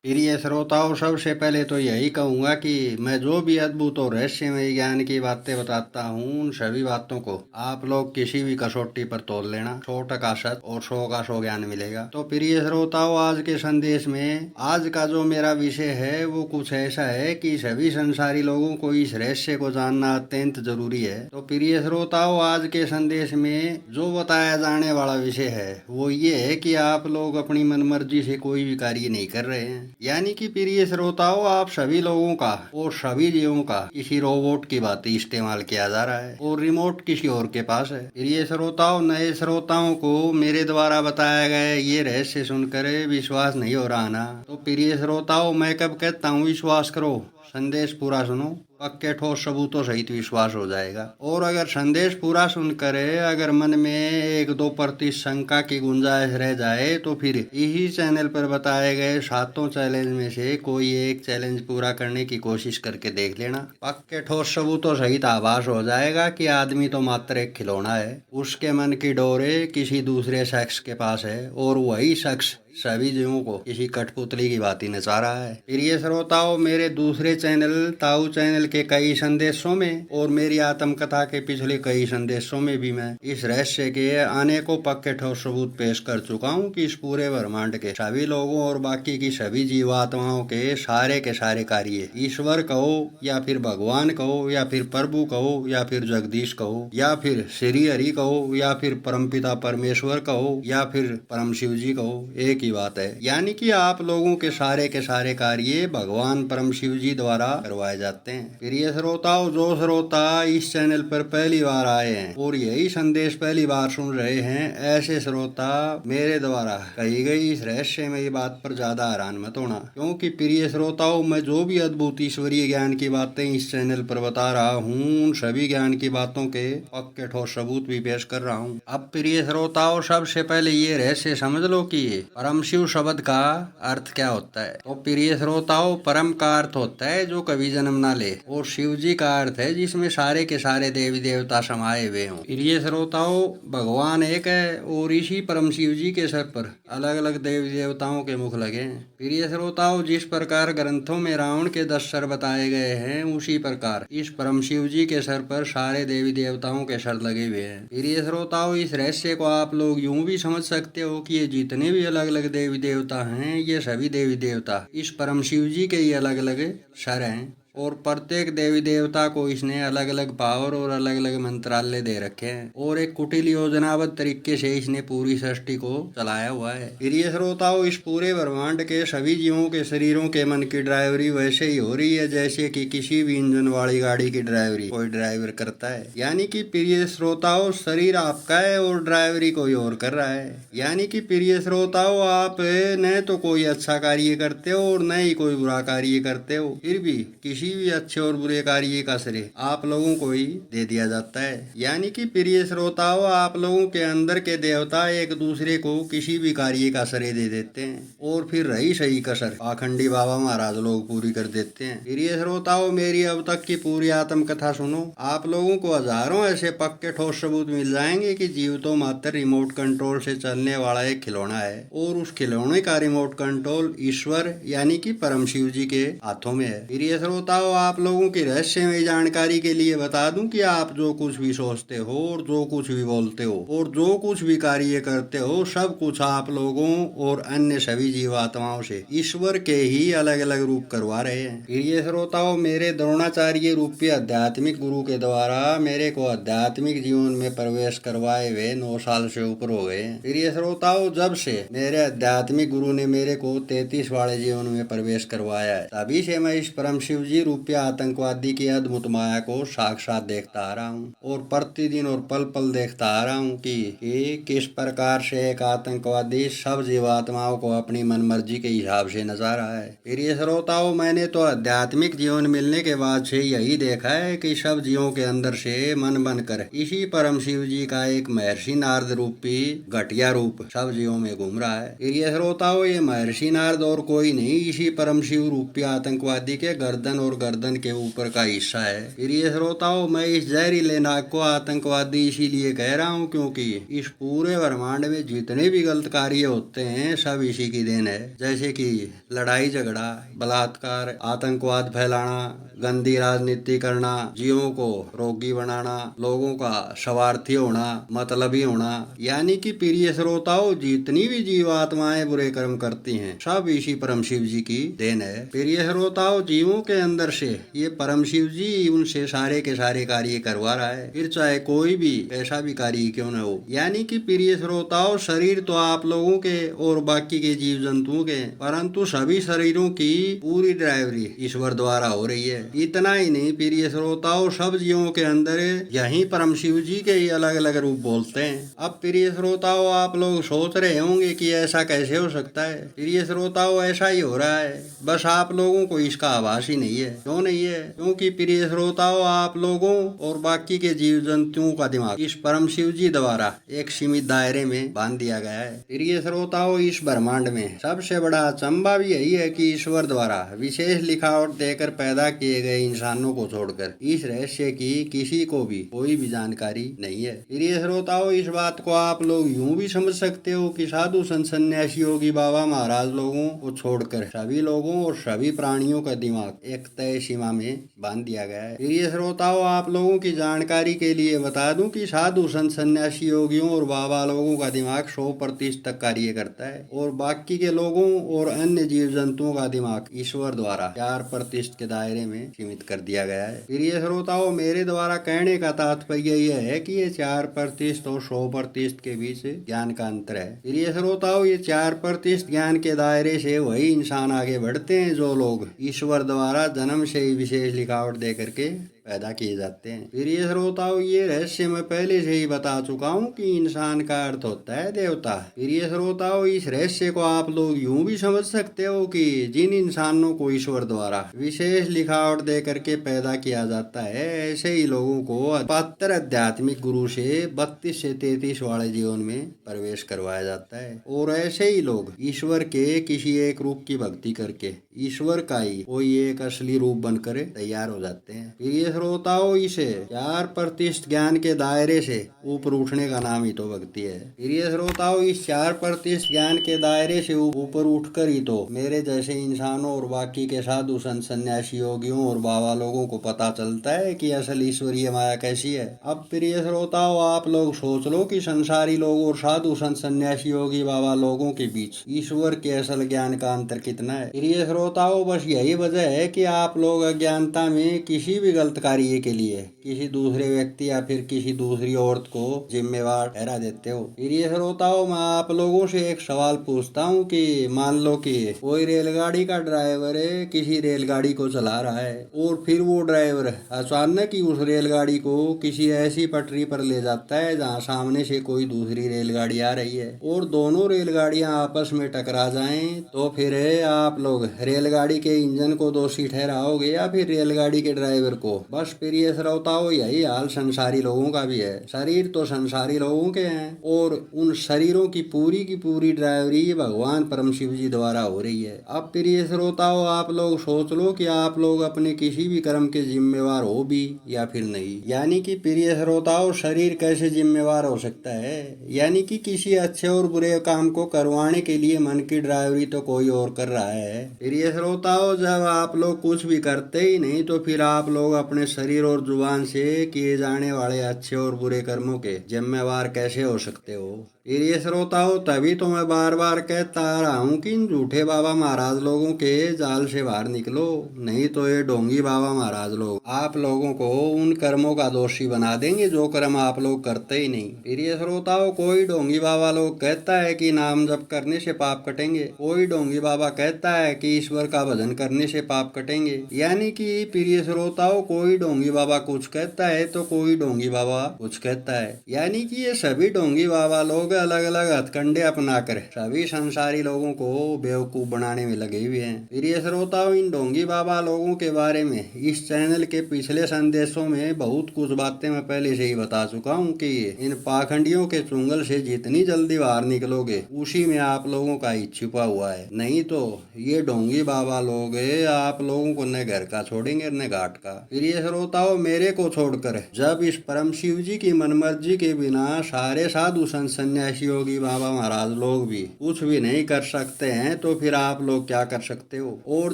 प्रिय श्रोताओं, सबसे पहले तो यही कहूंगा कि मैं जो भी अद्भुत और रहस्यमय ज्ञान की बातें बताता हूँ, उन सभी बातों को आप लोग किसी भी कसौटी पर तोल लेना। 100 का सच और 100 का 100 ज्ञान मिलेगा। तो प्रिय श्रोताओं, आज के संदेश में आज का जो मेरा विषय है वो कुछ ऐसा है कि सभी संसारी लोगों को इस रहस्य को जानना अत्यंत जरूरी है। तो प्रिय श्रोताओं, आज के संदेश में जो बताया जाने वाला विषय है वो ये है कि आप लोग अपनी मनमर्जी से कोई भी कार्य नहीं कर रहे हैं। यानी कि प्रिय श्रोताओं, आप सभी लोगों का और सभी जीवों का किसी रोबोट की बात इस्तेमाल किया जा रहा है और रिमोट किसी और के पास है। प्रिय श्रोताओं, नए श्रोताओं को मेरे द्वारा बताया गया ये रहस्य सुनकर विश्वास नहीं हो रहा ना? तो प्रिय श्रोताओं, मैं कब कहता हूँ विश्वास करो, संदेश पूरा सुनो, पक्के ठोस सबूतों सहित विश्वास हो जाएगा। और अगर संदेश पूरा सुनकर अगर मन में 1-2% शंका की गुंजाइश रह जाए तो फिर यही चैनल पर बताए गए 7 चैलेंज में से कोई एक चैलेंज पूरा करने की कोशिश करके देख लेना। पक्के ठोस सबूतों सहित आभास हो जाएगा कि आदमी तो मात्र एक खिलौना है। उसके मन की डोरे किसी दूसरे शख्स के पास है और वही शख्स सभी जीवों को किसी कठपुतली की भांति नचा रहा है। प्रिय श्रोताओं, मेरे दूसरे चैनल ताऊ चैनल के कई संदेशों में और मेरी आत्मकथा के पिछले कई संदेशों में भी मैं इस रहस्य के अनेकों पक्के ठोस सबूत पेश कर चुका हूँ कि इस पूरे ब्रह्मांड के सभी लोगों और बाकी की सभी जीवात्माओं के सारे कार्य, ईश्वर कहो या फिर भगवान कहो या फिर प्रभु कहो या फिर जगदीश कहो या फिर श्री हरि कहो या फिर परमपिता परमेश्वर कहो या फिर परम शिव जी कहो, एक ही बात है। यानी कि आप लोगों के सारे कार्य भगवान परम शिव जी द्वारा करवाए जाते हैं। प्रिय श्रोताओं, जो श्रोता इस चैनल पर पहली बार आए हैं और यही संदेश पहली बार सुन रहे हैं, ऐसे श्रोता मेरे द्वारा कही गई इस रहस्यमयी बात पर ज्यादा हैरान मत होना, क्योंकि प्रिय श्रोताओं, मैं जो भी अद्भुत ईश्वरीय ज्ञान की बातें इस चैनल पर बता रहा हूँ, उन सभी ज्ञान की बातों के पक्के ठोस सबूत भी पेश कर रहा हूँ। अब प्रिय श्रोताओं, सबसे पहले ये रहस्य समझ लो कि परम शिव शब्द का अर्थ क्या होता है। तो प्रिय श्रोताओं, परम का अर्थ होता है जो कभी जन्म ना ले, और शिव जी का अर्थ है जिसमें सारे के सारे देवी देवता समाये हुए हों। प्रिय श्रोताओं, भगवान एक है और इसी परम शिव जी के सर पर अलग अलग देवी देवताओं के मुख लगे हैं। प्रिय श्रोताओं, जिस प्रकार ग्रंथों में रावण के 10 सर बताए गए हैं, उसी प्रकार इस परम शिव जी के सर पर सारे देवी देवताओं के सर लगे हुए हैं। प्रिय श्रोताओं, इस रहस्य को आप लोग यूं भी समझ सकते हो कि ये जितने भी अलग अलग देवी देवता हैं, ये सभी देवी देवता इस परम शिव जी के ही अलग अलग सर हैं और प्रत्येक देवी देवता को इसने अलग अलग पावर और अलग अलग मंत्रालय दे रखे हैं और एक कुटिल योजनाबद्ध तरीके से इसने पूरी सृष्टि को चलाया हुआ है। प्रिय श्रोताओं, इस पूरे ब्रह्मांड के सभी जीवों के शरीरों के मन की ड्राइवरी वैसे ही हो रही है जैसे कि किसी भी इंजन वाली गाड़ी की ड्राइवरी कोई ड्राइवर करता है। यानी कि प्रिय श्रोताओं, शरीर आपका है और ड्राइवरी कोई और कर रहा है। यानी कि प्रिय श्रोताओं, आप न तो कोई अच्छा कार्य करते हो और न ही कोई बुरा कार्य करते हो, फिर भी किसी भी अच्छे और बुरे कार्य का श्रेय आप लोगों को ही दे दिया जाता है। यानी कि प्रिय श्रोताओं, आप लोगों के अंदर के देवता एक दूसरे को किसी भी कार्य का श्रेय दे देते हैं और फिर रही सही कसर पाखंडी बाबा महाराज लोग पूरी कर देते हैं। प्रिय श्रोताओं, मेरी अब तक की पूरी आत्मकथा सुनो। आप लोगों को हजारों ऐसे पक्के ठोस सबूत मिल जाएंगे कि जीव तो मात्र रिमोट कंट्रोल से चलने वाला एक खिलौना है और उस खिलौने का रिमोट कंट्रोल ईश्वर यानी कि परम शिव जी के हाथों में है। प्रिय श्रोताओं, आप लोगों की रहस्यमय जानकारी के लिए बता दूं कि आप जो कुछ भी सोचते हो और जो कुछ भी बोलते हो और जो कुछ भी कार्य करते हो, सब कुछ आप लोगों और अन्य सभी जीवात्माओं से ईश्वर के ही अलग अलग रूप करवा रहे हैं। प्रिय श्रोताओं, मेरे द्रोणाचार्य रूपी आध्यात्मिक गुरु के द्वारा मेरे को आध्यात्मिक जीवन में प्रवेश करवाए हुए 9 साल से ऊपर हो गए। प्रिय श्रोताओं, जब से मेरे आध्यात्मिक गुरु ने मेरे को 33 वाले जीवन में प्रवेश करवाया है, तभी से मैं इस परम शिव जी रूपी आतंकवादी की अद्भुत माया को साक्षात देखता आ रहा हूँ और प्रतिदिन और पल पल देखता आ रहा हूँ कि किस प्रकार से एक आतंकवादी सब जीवात्माओं को अपनी मनमर्जी के हिसाब से नचा रहा है। प्रिय श्रोताओं, मैंने तो आध्यात्मिक जीवन मिलने के बाद से यही देखा है कि सब जीवों के अंदर से मन बनकर इसी परम शिव जी का एक महर्षि नारद रूपी घटिया रूप सब जीवों में घूम रहा है। प्रिय श्रोताओं, ये महर्षि नारद और कोई नहीं, इसी परम शिव रूपी आतंकवादी के गर्दन और गर्दन के ऊपर का हिस्सा है। प्रिय श्रोताओं, मैं इस जहरीले नाग को आतंकवादी इसीलिए कह रहा हूँ क्योंकि इस पूरे ब्रह्मांड में जितने भी गलत कार्य होते हैं सब इसी की देन है। जैसे कि लड़ाई झगड़ा, बलात्कार, आतंकवाद फैलाना, गंदी राजनीति करना, जीवों को रोगी बनाना, लोगों का स्वार्थी होना, मतलबी होना, यानी कि प्रिय श्रोताओं जितनी भी जीवात्माएं बुरे कर्म करती हैं सब इसी परम शिव जी की देन है। प्रिय श्रोताओं, जीवों के अंदर से ये परम शिव जी उनसे सारे के सारे कार्य करवा रहा है, फिर चाहे कोई भी ऐसा भी कार्य क्यों न हो। यानी कि प्रिय श्रोताओं, शरीर तो आप लोगों के और बाकी के जीव जंतुओं के, परंतु सभी शरीरों की पूरी ड्राइवरी ईश्वर द्वारा हो रही है। इतना ही नहीं प्रिय श्रोताओं, सब जीवों के अंदर यही परम शिव जी के ही अलग अलग रूप बोलते हैं। अब प्रिय श्रोताओं, आप लोग सोच रहे होंगे कि ऐसा कैसे हो सकता है। प्रिय श्रोताओं, ऐसा ही हो रहा है, बस आप लोगों को इसका आभास ही नहीं है। क्यों नहीं है? क्योंकि प्रिय श्रोताओं, आप लोगों और बाकी के जीव जंतुओं का दिमाग इस परम शिव जी द्वारा एक सीमित दायरे में बांध दिया गया है। प्रिय श्रोताओं, इस ब्रह्मांड में सबसे बड़ा अचंभा भी यही है कि ईश्वर द्वारा विशेष लिखावट देकर पैदा किए गए इंसानों को छोड़कर इस रहस्य की किसी को भी कोई भी जानकारी नहीं है। प्रिय श्रोताओं, इस बात को आप लोग यूं भी समझ सकते हो कि साधु संत सन्यासी योगी बाबा महाराज लोगों को छोड़कर सभी लोगों और सभी प्राणियों का दिमाग एक तय सीमा में बांध दिया गया है। प्रिय श्रोताओं, आप लोगों की जानकारी के लिए बता दूं कि साधु संत सन्यासी योगियों और बाबा लोगों का दिमाग 100% तक कार्य करता है और बाकी के लोगों और अन्य जीव जंतुओं का दिमाग ईश्वर द्वारा 4% के दायरे में सीमित कर दिया गया है। प्रिय श्रोताओं, मेरे द्वारा कहने का तात्पर्य यह है कि ये 4% और 100% के बीच ज्ञान का अंतर है। प्रिय श्रोताओं, ये 4% ज्ञान के दायरे से वही इंसान आगे बढ़ते हैं जो लोग ईश्वर द्वारा जन्म से ही विशेष लिखावट दे करके पैदा किए जाते हैं। प्रिय श्रोताओं, ये रहस्य मैं पहले से ही बता चुका हूँ कि इंसान का अर्थ होता है देवता। प्रिय श्रोताओं, इस रहस्य को आप लोग यूं भी समझ सकते हो कि जिन इंसानों को ईश्वर द्वारा विशेष लिखावट दे करके पैदा किया जाता है, ऐसे ही लोगों को पात्र आध्यात्मिक गुरु से 32 से 33 वाले जीवन में प्रवेश करवाया जाता है और ऐसे ही लोग ईश्वर के किसी एक रूप की भक्ति करके ईश्वर का ही कोई एक असली रूप बनकर तैयार हो जाते हैं। प्रिय श्रोताओं, इसे 4% ज्ञान के दायरे से ऊपर उठने का नाम ही तो भक्ति है। प्रिय श्रोताओं, इस 4% ज्ञान के दायरे से ऊपर उठकर ही तो मेरे जैसे इंसानों और बाकी के साधु संत सन्यासी योगियों और बाबा लोगों को पता चलता है कि असल ईश्वरीय माया कैसी है। अब प्रिय श्रोताओं, आप लोग सोच लो कि संसारी लोग और साधु संत सन्यासी योगी बाबा लोगों के बीच ईश्वर के असल ज्ञान का अंतर कितना है। प्रिय श्रोताओं, बस यही वजह है कि आप लोग अज्ञानता में किसी भी गलत कार्य के लिए किसी दूसरे व्यक्ति या फिर किसी दूसरी औरत को जिम्मेवार ठहरा देते हो। प्रिय श्रोताओं, मैं आप लोगों से एक सवाल पूछता हूँ कि मान लो कि कोई रेलगाड़ी का ड्राइवर है, किसी रेलगाड़ी को चला रहा है और फिर वो ड्राइवर अचानक ही उस रेलगाड़ी को किसी ऐसी पटरी पर ले जाता है जहाँ सामने से कोई दूसरी रेलगाड़ी आ रही है और दोनों रेलगाड़ियां आपस में टकरा जाएं, तो फिर आप लोग रेलगाड़ी के इंजन को दोषी ठहराओगे या फिर रेलगाड़ी के ड्राइवर को। बस प्रिय श्रोताओं, यही हाल संसारी लोगों का भी है। शरीर तो संसारी लोगों के हैं और उन शरीरों की पूरी ड्राइवरी भगवान परम शिव जी द्वारा हो रही है। अब प्रिय श्रोताओं, आप लोग सोच लो कि आप लोग अपने किसी भी कर्म के जिम्मेवार हो भी या फिर नहीं। यानी कि प्रिय श्रोताओं, शरीर कैसे जिम्मेवार हो सकता है? यानी कि किसी अच्छे और बुरे काम को करवाने के लिए मन की ड्राइवरी तो कोई और कर रहा है। प्रिय श्रोताओं, जब आप लोग कुछ भी करते ही नहीं तो फिर आप लोग अपने शरीर और जुबान से किए जाने वाले अच्छे और बुरे कर्मों के जिम्मेवार कैसे हो सकते हो? प्रिय श्रोताओं, तभी तो मैं बार बार कहता आ रहा हूँ कि इन झूठे बाबा महाराज लोगों के जाल से बाहर निकलो, नहीं तो ये ढोंगी बाबा महाराज लोग आप लोगों को उन कर्मों का दोषी बना देंगे जो कर्म आप लोग करते ही नहीं। प्रिय श्रोताओं, कोई ढोंगी बाबा लोग कहता है कि नाम जप करने से पाप कटेंगे, कोई ढोंगी बाबा कहता है कि ईश्वर का भजन करने से पाप कटेंगे। यानी कि प्रिय श्रोताओं, कोई ढोंगी बाबा कुछ कहता है तो कोई ढोंगी बाबा कुछ कहता है। यानी कि ये सभी ढोंगी बाबा लोग अलग अलग हथकंडे अपनाकर सभी संसारी लोगों को बेवकूफ बनाने में लगे हुए हैं। प्रिय श्रोताओं, इन ढोंगी बाबा लोगों के बारे में इस चैनल के पिछले संदेशों में बहुत कुछ बातें मैं पहले से ही बता चुका हूँ कि इन पाखंडियों के चुंगल से जितनी जल्दी बाहर निकलोगे उसी में आप लोगों का ही छिपा हुआ है। नहीं तो ये ढोंगी बाबा लोग आप लोगों को न घर का छोड़ेंगे न घाट का। प्रिय श्रोताओं, मेरे को छोड़कर जब इस परम शिव जी की मनमर्जी के बिना सारे साधु संत सन्यासी योगी बाबा महाराज लोग भी कुछ भी नहीं कर सकते हैं तो फिर आप लोग क्या कर सकते हो। और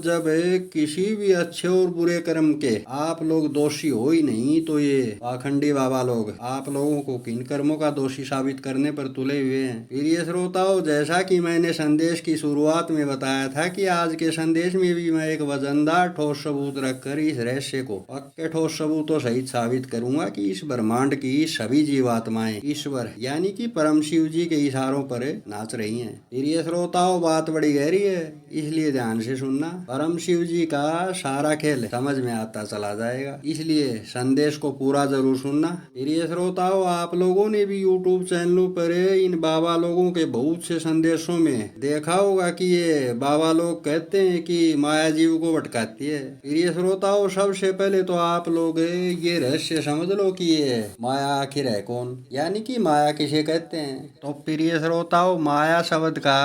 जब किसी भी अच्छे और बुरे कर्म के आप लोग दोषी हो ही नहीं तो ये पाखंडी बाबा लोग आप लोगों को किन कर्मों का दोषी साबित करने पर तुले हुए हैं। प्रिय श्रोताओं, जैसा कि मैंने संदेश की शुरुआत में बताया था कि आज के संदेश में भी मैं एक वजनदार ठोस सबूत रखकर इस रहस्य को पक्के ठोस सबूतों सहित साबित करूंगा कि इस ब्रह्मांड की सभी जीवात्माएं ईश्वर यानी कि परम शिव जी के इशारों पर नाच रही हैं। प्रिय श्रोताओं, बात बड़ी गहरी है, इसलिए ध्यान से सुनना। परम शिव जी का सारा खेल समझ में आता चला जाएगा, इसलिए संदेश को पूरा जरूर सुनना। प्रिय श्रोताओं, आप लोगों ने भी YouTube चैनलों पर इन बाबा लोगों के बहुत से संदेशों में देखा होगा कि ये बाबा लोग कहते हैं कि माया जीव को भटकाती है। प्रिय श्रोताओं, सबसे पहले तो आप लोग ये रहस्य समझ लो कि ये माया आखिर है कौन, यानी कि माया किसे कहते हैं। तो प्रिय श्रोताओं, माया शब्द का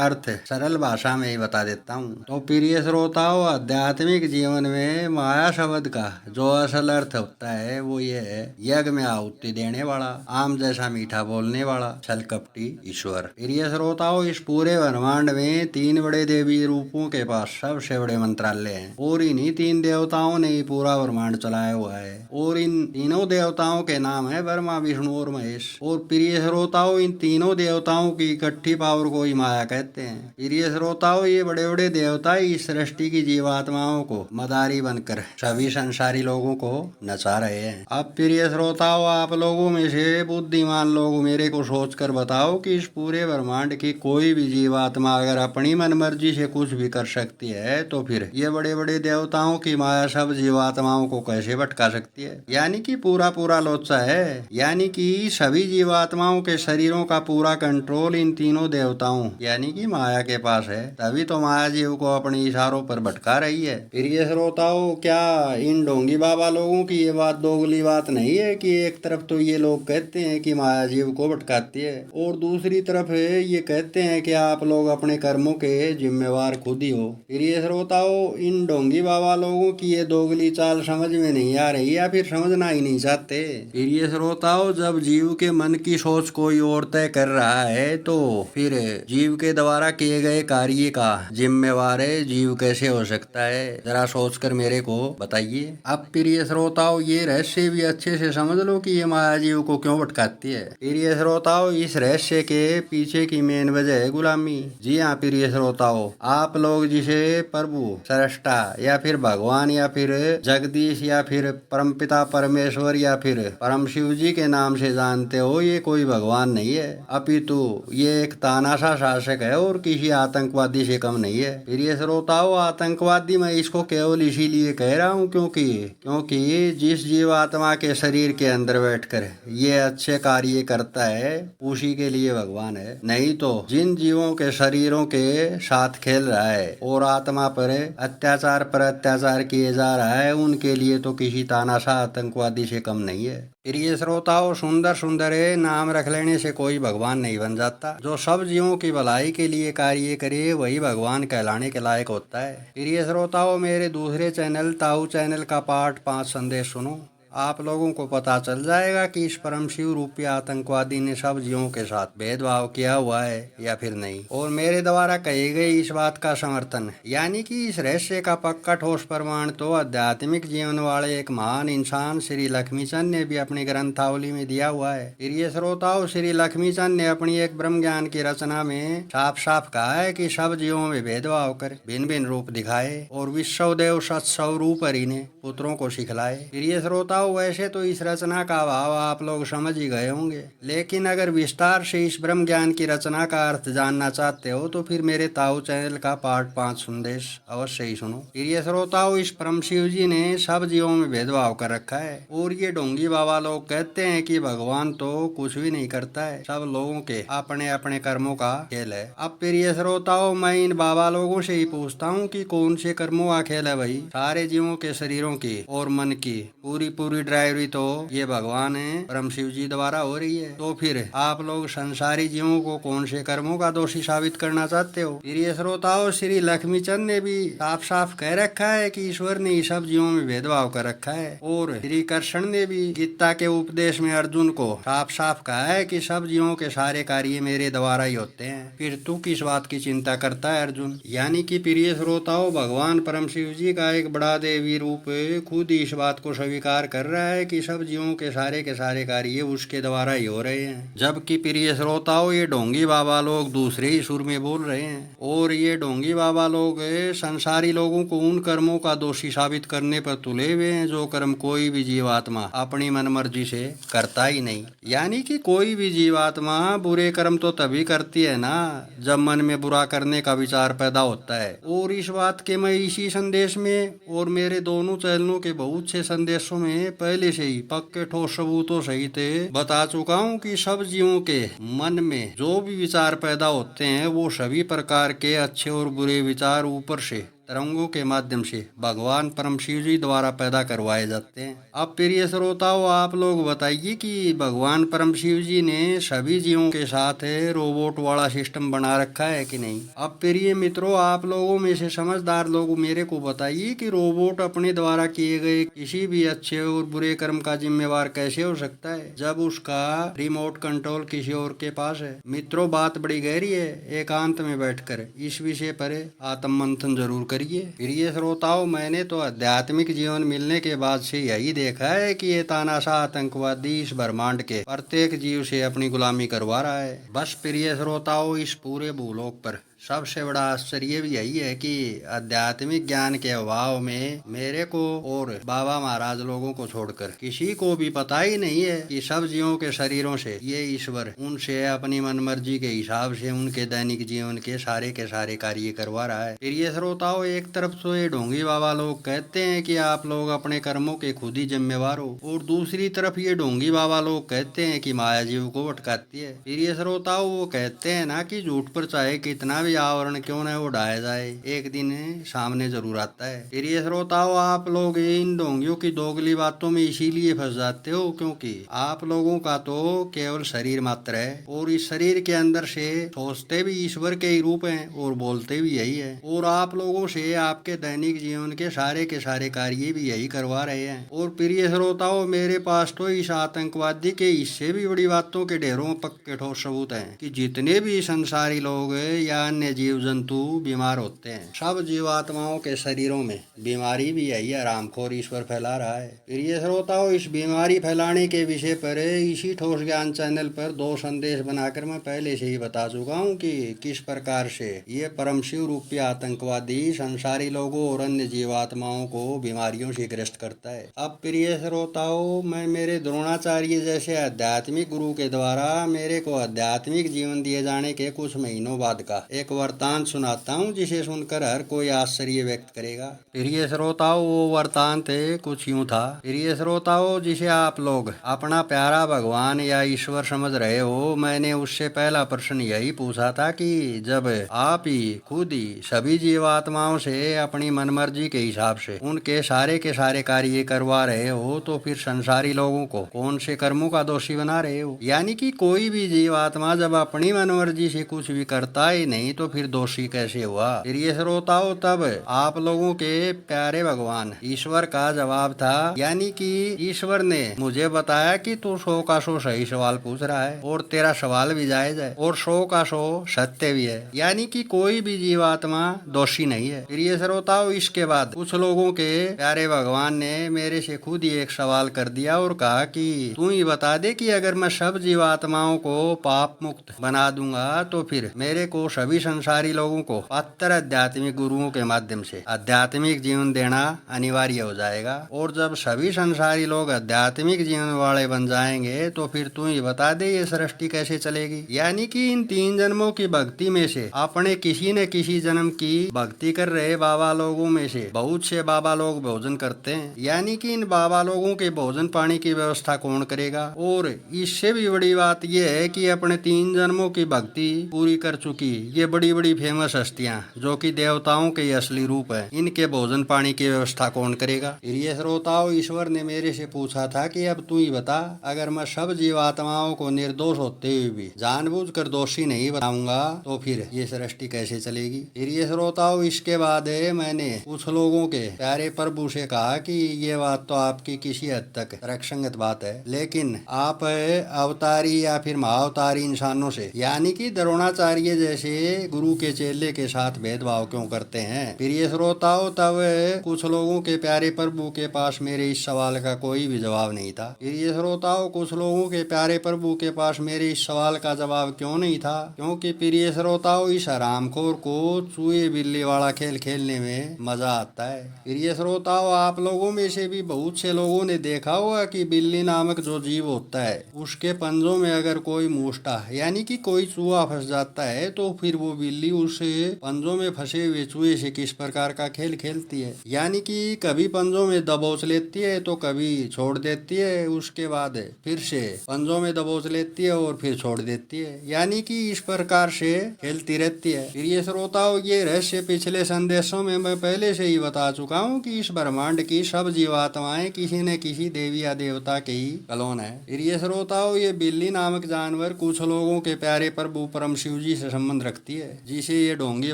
अर्थ सरल भाषा में ही बता देता हूँ। तो प्रिय श्रोताओं, आध्यात्मिक जीवन में माया शब्द का जो असल अर्थ होता है वो ये है यज्ञ में आहुति देने वाला, आम जैसा मीठा बोलने वाला, छल कपटी ईश्वर। प्रिय श्रोताओं, इस पूरे ब्रह्मांड में 3 बड़े देवी रूपों के पास सबसे बड़े मंत्रालय हैं और इन्हीं 3 देवताओं ने पूरा ब्रह्मांड चलाया हुआ है और इन तीनों देवताओं के नाम है ब्रह्मा, विष्णु और महेश। और प्रिय श्रोताओं, इन तीनों देवताओं की इकट्ठी पावर को ही माया कहते हैं। प्रिय श्रोताओं, ये बड़े बड़े देवता इस सृष्टि की जीवात्माओं को मदारी बनकर सभी संसारी लोगों को नचा रहे हैं। अब प्रिय श्रोताओं, आप लोगों में से बुद्धिमान लोग मेरे को सोच कर बताओ कि इस पूरे ब्रह्मांड की कोई भी जीवात्मा अगर अपनी मनमर्जी से कुछ भी कर सकती है तो फिर ये बड़े बड़े देवताओं की माया सब जीवात्माओं को कैसे भटका सकती है। यानी कि पूरा पूरा लोचा है, यानी कि सभी जीवात्माओं के शरीरों का पूरा कंट्रोल इन तीनों देवताओं यानी कि माया के पास है, तभी तो माया जीव को अपने इशारों पर भटका रही है। प्रिय श्रोताओं, क्या इन ढोंगी बाबा लोगों की ये बात दोगली बात नहीं है कि एक तरफ तो ये लोग कहते हैं कि माया जीव को भटकाती है और दूसरी तरफ ये कहते हैं कि आप लोग अपने कर्मों के जिम्मेवार खुद ही हो। प्रिय श्रोताओं, इन ढोंगी बाबा लोगों की ये दोगली चाल समझ में नहीं आ रही या फिर समझना ही नहीं चाहते। प्रिय श्रोताओं, जब जीव के मन की सोच कोई और तय कर रहा है तो फिर जीव के द्वारा किए गए कार्य का जिम्मेवार जीव कैसे हो सकता है, जरा सोचकर मेरे को बताइए। अब प्रिय श्रोताओं, ये रहस्य भी अच्छे से समझ लो कि ये माया जीव को क्यों भटकाती है। प्रिय श्रोताओं, इस रहस्य के पीछे की मेन वजह है गुलामी। जी हाँ प्रिय श्रोताओं, आप लोग जिसे प्रभु, सृष्टा या फिर भगवान या फिर जगदीश या फिर परमपिता परमेश्वर या फिर परम शिव जी के नाम से जानते हो, ये कोई भगवान नहीं है, अपितु ये एक तानाशाह शासक है और किसी आतंकवादी से कम नहीं है। प्रिय श्रोताओं, आतंकवादी मैं इसको केवल इसीलिए कह रहा हूँ क्योंकि जिस जीवात्मा के शरीर के अंदर बैठकर ये अच्छे कार्य करता है उसी के लिए भगवान है। नहीं तो जिन जीवों के शरीरों के साथ खेल रहा है और आत्मा पर अत्याचार किए जा रहा है उनके लिए तो किसी तानाशाह आतंकवादी से कम नहीं है। प्रिय श्रोताओं, सुंदर सुंदर नाम रख लेने से कोई भगवान नहीं बन जाता। जो सब जीवों की भलाई के लिए कार्य करे वही भगवान कहलाने के लायक होता है। प्रिय श्रोताओं, मेरे दूसरे चैनल ताऊ चैनल का पार्ट 5 संदेश सुनो, आप लोगों को पता चल जाएगा कि इस परम शिव रूपी आतंकवादी ने सब जीवों के साथ भेदभाव किया हुआ है या फिर नहीं। और मेरे द्वारा कही गई इस बात का समर्थन यानी कि इस रहस्य का पक्का ठोस प्रमाण तो आध्यात्मिक जीवन वाले एक महान इंसान श्री लक्ष्मीचंद ने भी अपनी ग्रंथावली में दिया हुआ है। प्रिय श्रोताओं, श्री लक्ष्मीचंद ने अपनी एक ब्रह्म ज्ञान की रचना में साफ साफ कहा है कि सब जीवों में भेदभाव कर भिन्न भिन्न रूप दिखाए और विश्वदेव सत्स्वरूप हरि ने पुत्रों को सिखलाए। प्रिय श्रोता, श्रोताओं, वैसे तो इस रचना का भाव आप लोग समझ ही गए होंगे, लेकिन अगर विस्तार से इस ब्रह्म ज्ञान की रचना का अर्थ जानना चाहते हो तो फिर मेरे ताऊ चैनल का पार्ट 5 संदेश अवश्य ही सुनो। प्रिय श्रोताओं, इस परम शिव जी ने सब जीवों में भेदभाव कर रखा है और ये ढोंगी बाबा लोग कहते हैं कि भगवान तो कुछ भी नहीं करता है, सब लोगों के अपने अपने कर्मों का खेल है। अब प्रिय श्रोताओं, मैं इन बाबा लोगों से ही पूछता हूँ कि कौन से कर्मों का खेल है भाई? सारे जीवों के शरीरों की और मन की पूरी पूरी ड्राइवरी तो ये भगवान है परम शिव जी द्वारा हो रही है। तो फिर आप लोग संसारी जीवों को कौन से कर्मों का दोषी साबित करना चाहते हो? प्रिय श्रोताओं, श्री लक्ष्मी चंद ने भी साफ साफ कह रखा है कि ईश्वर ने सब जीवों में भेदभाव कर रखा है और श्री कृष्ण ने भी गीता के उपदेश में अर्जुन को साफ साफ कहा है कि सब जीवों के सारे कार्य मेरे द्वारा ही होते हैं। फिर तू किस बात की चिंता करता है अर्जुन? यानी कि प्रिय श्रोताओं, भगवान परम शिव जी का एक बड़ा देवी रूप खुद इस बात को स्वीकार कर रहा है कि सब जीवों के सारे कार्य उसके द्वारा ही हो रहे हैं। जबकि प्रिय श्रोताओं, ये ढोंगी बाबा लोग दूसरे ही सुर में बोल रहे हैं और ये ढोंगी बाबा लोग संसारी लोगों को उन कर्मों का दोषी साबित करने पर तुले हुए हैं जो कर्म कोई भी जीवात्मा अपनी मनमर्जी से करता ही नहीं। यानी कि कोई भी जीवात्मा बुरे कर्म तो तभी करती है ना जब मन में बुरा करने का विचार पैदा होता है। और इस बात के मैं इसी संदेश में और मेरे दोनों चैनलों के बहुत से संदेशों में पहले से ही पक्के ठोस सबूतों सहित बता चुका हूँ कि सब जीवों के मन में जो भी विचार पैदा होते हैं वो सभी प्रकार के अच्छे और बुरे विचार ऊपर से तरंगों के माध्यम से भगवान परम शिव जी द्वारा पैदा करवाए जाते हैं। अब प्रिय श्रोताओं, आप लोग बताइए कि भगवान परम शिव जी ने सभी जीवों के साथ रोबोट वाला सिस्टम बना रखा है कि नहीं? अब प्रिय मित्रों, आप लोगों में से समझदार लोग मेरे को बताइए कि रोबोट अपने द्वारा किए गए किसी भी अच्छे और बुरे कर्म का जिम्मेवार कैसे हो सकता है जब उसका रिमोट कंट्रोल किसी और के पास है? मित्रों, बात बड़ी गहरी है, एकांत में बैठकर इस विषय पर आत्म मंथन जरूर करिए। प्रिय श्रोताओं, मैंने तो आध्यात्मिक जीवन मिलने के बाद से यही देखा है कि ये तानाशाह आतंकवादी इस ब्रह्मांड के प्रत्येक जीव से अपनी गुलामी करवा रहा है। बस प्रिय श्रोताओं, इस पूरे भूलोक पर सबसे बड़ा आश्चर्य भी यही है कि आध्यात्मिक ज्ञान के अभाव में मेरे को और बाबा महाराज लोगों को छोड़कर किसी को भी पता ही नहीं है कि सब जीवों के शरीरों से ये ईश्वर उनसे अपनी मनमर्जी के हिसाब से उनके दैनिक जीवन के सारे कार्य करवा रहा है। प्रिय श्रोताओं, एक तरफ तो ये ढोंगी बाबा लोग कहते हैं कि आप लोग अपने कर्मों के खुद ही जिम्मेवार हो और दूसरी तरफ ये ढोंगी बाबा लोग कहते हैं कि माया जीव को भटकाती है। प्रिय श्रोताओं, वो कहते हैं ना कि झूठ पर चाहे कितना भी आवरण क्यों न उड़ाया जाए, एक दिन सामने जरूर आता है। प्रिय श्रोताओं, आप लोग इन ढोंगियों की दोगली बातों में इसीलिए फंस जाते हो क्योंकि आप लोगों का तो केवल शरीर मात्र है और इस शरीर के अंदर से सोचते भी ईश्वर के ही रूप हैं और बोलते भी यही है और आप लोगों से आपके दैनिक जीवन के सारे कार्य भी यही करवा रहे हैं। और प्रिय श्रोताओं, मेरे पास तो इस आतंकवादी के इससे भी बड़ी बातों के ढेरों पक्के ठोस सबूत हैं कि जितने भी संसारी लोग या अन्य जीव जंतु बीमार होते हैं, सब जीवात्माओं के शरीरों में बीमारी भी यही आरामखोर ईश्वर फैला रहा है। प्रिय श्रोताओं, इस बीमारी फैलाने के विषय पर इसी ठोस ज्ञान चैनल पर 2 संदेश बनाकर मैं पहले से ही बता चुका हूँ कि किस प्रकार से ये परम शिव रूपी आतंकवादी संसारी लोगों और अन्य जीवात्माओं को बीमारियों से ग्रस्त करता है। अब प्रिय श्रोताओं, मैं मेरे द्रोणाचार्य जैसे आध्यात्मिक गुरु के द्वारा मेरे को आध्यात्मिक जीवन दिए जाने के कुछ महीनों बाद का एक वृतांत सुनाता हूँ जिसे सुनकर हर कोई आश्चर्य व्यक्त करेगा। प्रिय श्रोताओं, वो वृतांत कुछ यूं था। प्रिय श्रोताओं, जिसे आप लोग अपना प्यारा भगवान या ईश्वर समझ रहे हो, मैंने उससे पहला प्रश्न यही पूछा था कि जब आप ही खुद ही सभी जीवात्माओं से अपनी मनमर्जी के हिसाब से उनके सारे कार्य करवा रहे हो तो फिर संसारी लोगों को कौन से कर्मों का दोषी बना रहे हो? यानी कि कोई भी जीवात्मा जब अपनी मनमर्जी से कुछ भी करता ही नहीं तो फिर दोषी कैसे हुआ? प्रिय श्रोताओं, तब आप लोगों के प्यारे भगवान ईश्वर का जवाब था, यानी कि ईश्वर ने मुझे बताया कि तू 100 का 100 सही सवाल पूछ रहा है और तेरा सवाल भी जायज है और 100 का 100 सत्य भी है, यानी कि कोई भी जीवात्मा दोषी नहीं है। प्रिय श्रोताओं, इसके बाद कुछ लोगों के प्यारे भगवान ने मेरे से खुद ही एक सवाल कर दिया और कहा कि तू ही बता दे कि अगर मैं सब जीवात्माओं को पाप मुक्त बना दूंगा तो फिर मेरे को सभी संसारी लोगों को 72 आध्यात्मिक गुरुओं के माध्यम से आध्यात्मिक जीवन देना अनिवार्य हो जाएगा। और जब सभी संसारी लोग आध्यात्मिक जीवन वाले बन जाएंगे तो फिर तू ही बता दे ये सृष्टि कैसे चलेगी। यानी कि इन 3 जन्मों की भक्ति में से अपने किसी न किसी जन्म की भक्ति कर रहे बाबा लोगों में से बहुत से बाबा लोग भोजन करते हैं। यानी कि इन बाबा लोगों के भोजन पानी की व्यवस्था कौन करेगा। और इससे भी बड़ी बात यह है कि अपने 3 जन्मों की भक्ति पूरी कर चुकी ये बड़ी बड़ी फेमस हस्तियां जो कि देवताओं के असली रूप है, इनके भोजन पानी की व्यवस्था कौन करेगा। प्रिय श्रोताओं, ईश्वर ने मेरे से पूछा था कि अब तू ही बता, अगर मैं सब जीवात्माओं को निर्दोष होते हुए भी जानबूझकर दोषी नहीं बनाऊंगा तो फिर ये सृष्टि कैसे चलेगी। प्रिय श्रोताओं, इसके बाद मैंने कुछ लोगों के प्यारे प्रभु से कहा कि ये बात तो आपकी किसी हद तक तर्कसंगत बात है, लेकिन आप अवतारी या फिर महाअवतारी इंसानों से यानी कि द्रोणाचार्य जैसे गुरु के चेले के साथ भेदभाव क्यों करते हैं। प्रिय श्रोताओं, तब कुछ लोगों के प्यारे प्रभु के पास मेरे इस सवाल का कोई भी जवाब नहीं था। प्रिय श्रोताओं, कुछ लोगों के प्यारे प्रभु के पास मेरे इस सवाल का जवाब क्यों नहीं था, क्योंकि प्रिय श्रोताओं, इस हरामखोर को चूहे बिल्ली वाला खेल खेलने में मजा आता है। प्रिय श्रोताओं, आप लोगों में से भी बहुत से लोगों ने देखा होगा कि बिल्ली नामक जो जीव होता है उसके पंजों में अगर कोई मूष्टा यानी कि कोई चूहा फंस जाता है तो फिर वो बिल्ली उस पंजों में फंसे हुए चूहे से किस प्रकार का खेल खेलती है। यानी कि कभी पंजों में दबोच लेती है तो कभी छोड़ देती है, उसके बाद फिर से पंजों में दबोच लेती है और फिर छोड़ देती है। यानी कि इस प्रकार से खेलती रहती है। प्रिय श्रोताओं, ये रहस्य पिछले संदेशों में मैं पहले से ही बता चुका हूँ कि इस ब्रह्मांड की सब जीवात्माएं किसी न किसी देवी या देवता के ही कलोन है। प्रिय श्रोताओं, ये बिल्ली नामक जानवर कुछ लोगों के प्यारे प्रभु परम शिव जी से संबंध रखती है, जिसे ये ढोंगी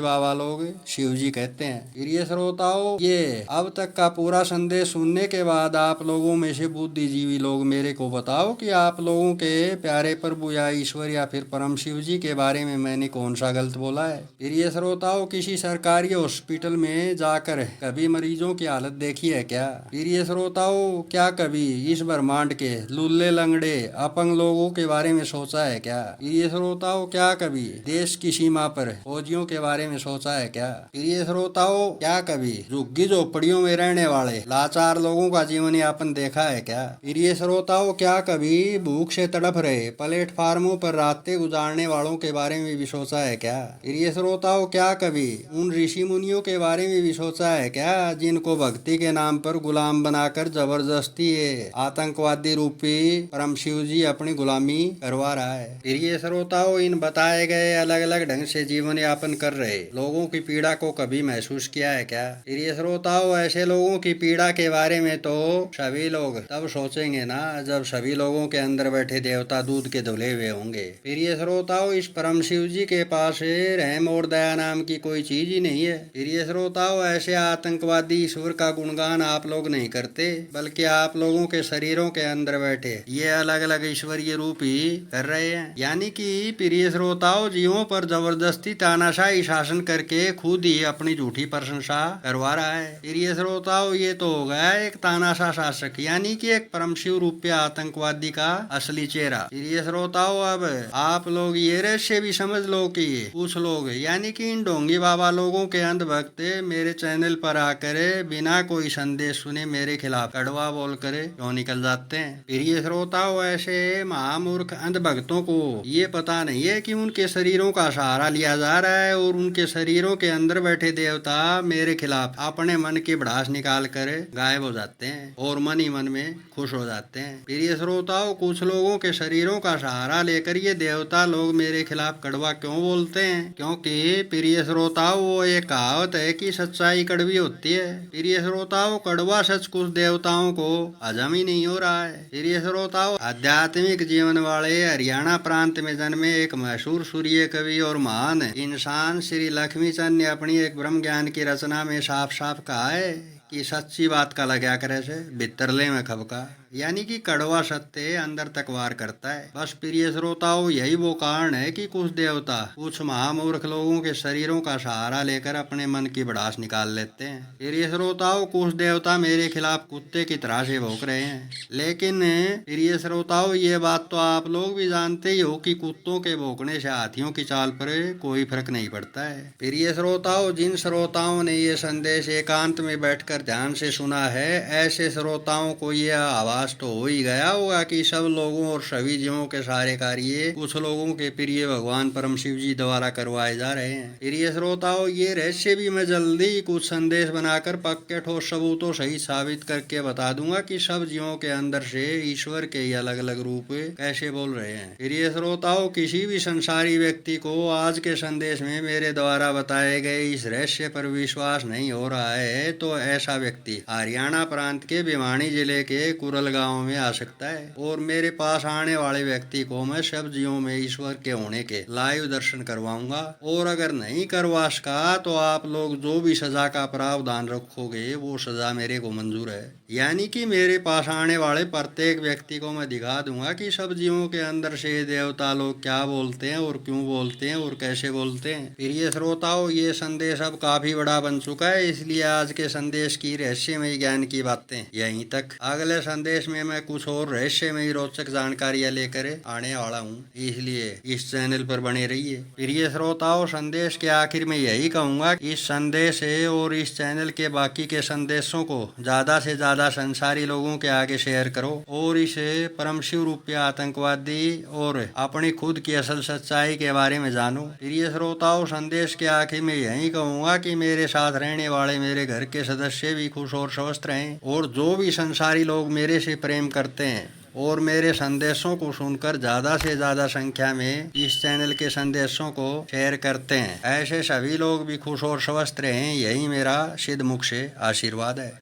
बाबा लोग शिव जी कहते हैं। प्रिय श्रोताओं, ये अब तक का पूरा संदेश सुनने के बाद आप लोगों में से बुद्धिजीवी लोग मेरे को बताओ कि आप लोगों के प्यारे प्रभु या ईश्वर या फिर परम शिव जी के बारे में मैंने कौन सा गलत बोला है। प्रिय श्रोताओं, किसी सरकारी हॉस्पिटल में जाकर कभी मरीजों की हालत देखी है क्या। प्रिय श्रोताओं, क्या कभी इस ब्रह्मांड के लुल्ले लंगड़े अपंग लोगों के बारे में सोचा है क्या। प्रिय श्रोताओं, क्या कभी देश की सीमा पर फौजियों के बारे में सोचा है क्या। प्रिय श्रोताओं, क्या कभी झुग्गी झोपड़ियों में रहने वाले लाचार लोगों का जीवन यापन देखा है क्या। प्रिय श्रोताओं, क्या कभी भूख से तड़प रहे प्लेटफार्मों पर रातें गुजारने वालों के बारे में भी सोचा है क्या। प्रिय श्रोताओं, क्या कभी उन ऋषि मुनियों के बारे में भी सोचा है क्या जिनको भक्ति के नाम पर गुलाम बनाकर जबरदस्ती आतंकवादी रूपी परम शिव जी अपनी गुलामी करवा रहा है। प्रिय श्रोताओं, इन बताए गए अलग अलग ढंग से जीवन यापन कर रहे लोगों की पीड़ा को कभी महसूस किया है क्या। प्रिय श्रोताओं, ऐसे लोगों की पीड़ा के बारे में तो सभी लोग तब सोचेंगे ना जब सभी लोगों के अंदर बैठे देवता दूध के धुले हुए होंगे। प्रिय श्रोताओं, इस परम शिव जी के पास रहम और दया नाम की कोई चीज ही नहीं है। प्रिय श्रोताओं, ऐसे आतंकवादी ईश्वर का गुणगान आप लोग नहीं करते, बल्कि आप लोगों के शरीरों के अंदर बैठे ये अलग अलग ईश्वरीय रूप ही कर रहे हैं। यानी कि प्रिय श्रोताओं, जीवों पर जबरदस्ती तानाशाही शासन करके खुद ही अपनी झूठी प्रशंसा करवा रहा है। प्रिय श्रोताओं, ये तो हो गया एक तानाशाह शासक यानी कि एक परम शिव रूपी आतंकवादी का असली चेहरा। प्रिय श्रोताओं, अब आप लोग ये रहस्य भी समझ लो कि कुछ लोग यानी कि इन ढोंगी बाबा लोगों के अंधभक्त मेरे चैनल पर आकर बिना कोई संदेश सुने मेरे खिलाफ कड़वा बोल कर क्यों निकल जाते हैं। प्रिय श्रोताओं, ऐसे महामूर्ख अंधभक्तों को ये पता नहीं है कि उनके शरीरों का सहारा लिया जा रहा है और उनके शरीरों के अंदर बैठे देवता मेरे खिलाफ अपने मन की भड़ास निकाल कर गायब हो जाते हैं और मन ही मन में खुश हो जाते हैं। प्रिय श्रोताओं, कुछ लोगों के शरीरों का सहारा लेकर ये देवता लोग मेरे खिलाफ कड़वा क्यों बोलते हैं, क्योंकि प्रिय श्रोताओं, वो एक कहावत है कि सच्चाई कड़वी होती है। प्रिय श्रोताओं, कड़वा सच कुछ देवताओं को हजम ही नहीं हो रहा है। प्रिय श्रोताओं, आध्यात्मिक जीवन वाले हरियाणा प्रांत में जन्मे एक मशहूर सूर्य कवि और महान इंसान श्री लक्ष्मीचंद ने अपनी एक ब्रह्म ज्ञान की रचना में साफ साफ कहा है कि सच्ची बात का लग्या करे से बितरले में खबका, यानी कि कड़वा सत्य अंदर तक वार करता है। बस प्रिय श्रोताओं, यही वो कारण है कि कुछ देवता कुछ महामूर्ख लोगों के शरीरों का सहारा लेकर अपने मन की भड़ास निकाल लेते हैं। प्रिय श्रोताओं, कुछ देवता मेरे खिलाफ कुत्ते की तरह से भौंक रहे हैं, लेकिन प्रिय श्रोताओं, ये बात तो आप लोग भी जानते ही हो कि कुत्तों के भौंकने से हाथियों की चाल पर कोई फर्क नहीं पड़ता है। प्रिय श्रोताओं, जिन श्रोताओं ने ये संदेश एकांत में बैठकर ध्यान से सुना है, ऐसे श्रोताओं को ये आवाज तो हो ही गया होगा कि सब लोगों और सभी जीवों के सारे कार्य कुछ लोगों के प्रिय भगवान परम शिव जी द्वारा करवाए जा रहे हैं। प्रिय श्रोताओं, ये रहस्य भी मैं जल्दी कुछ संदेश बनाकर पक्के ठोस सबूतों सही साबित करके बता दूंगा कि सब जीवों के अंदर से ईश्वर के अलग अलग रूप कैसे बोल रहे हैं। प्रिय श्रोताओं, किसी भी संसारी व्यक्ति को आज के संदेश में मेरे द्वारा बताए गए इस रहस्य पर विश्वास नहीं हो रहा है तो ऐसा व्यक्ति हरियाणा प्रांत के भिवानी जिले के कुरल गांव में आ सकता है और मेरे पास आने वाले व्यक्ति को मैं सब जीवों में ईश्वर के होने के लाइव दर्शन करवाऊंगा। और अगर नहीं करवा सका तो आप लोग जो भी सजा का प्रावधान रखोगे वो सजा मेरे को मंजूर है। यानी कि मेरे पास आने वाले प्रत्येक व्यक्ति को मैं दिखा दूंगा कि सब जीवों के अंदर से देवता लोग क्या बोलते हैं और क्यों बोलते हैं और कैसे बोलते हैं। प्रिय श्रोताओं, ये संदेश अब काफी बड़ा बन चुका है, इसलिए आज के संदेश की रहस्यमयी ज्ञान की बातें यहीं तक। अगले संदेश में मैं कुछ और रहस्यमयी रोचक जानकारियां लेकर आने वाला हूँ, इसलिए इस चैनल पर बने रहिए। प्रिय श्रोताओं, संदेश के आखिर में यही कहूंगा, इस संदेश और इस चैनल के बाकी के संदेशों को ज्यादा से ज्यादा संसारी लोगों के आगे शेयर करो और इसे परम शिव रूपी आतंकवादी और अपनी खुद की असल सच्चाई के बारे में जानो। प्रिय श्रोताओं, संदेश के आखिर में यही कहूंगा कि मेरे साथ रहने वाले मेरे घर के सदस्य भी खुश और स्वस्थ रहें और जो भी संसारी लोग मेरे से प्रेम करते हैं और मेरे संदेशों को सुनकर ज्यादा से ज्यादा संख्या में इस चैनल के संदेशों को शेयर करते हैं, ऐसे सभी लोग भी खुश और स्वस्थ रहें, यही मेरा सिद्ध मुख से आशीर्वाद है।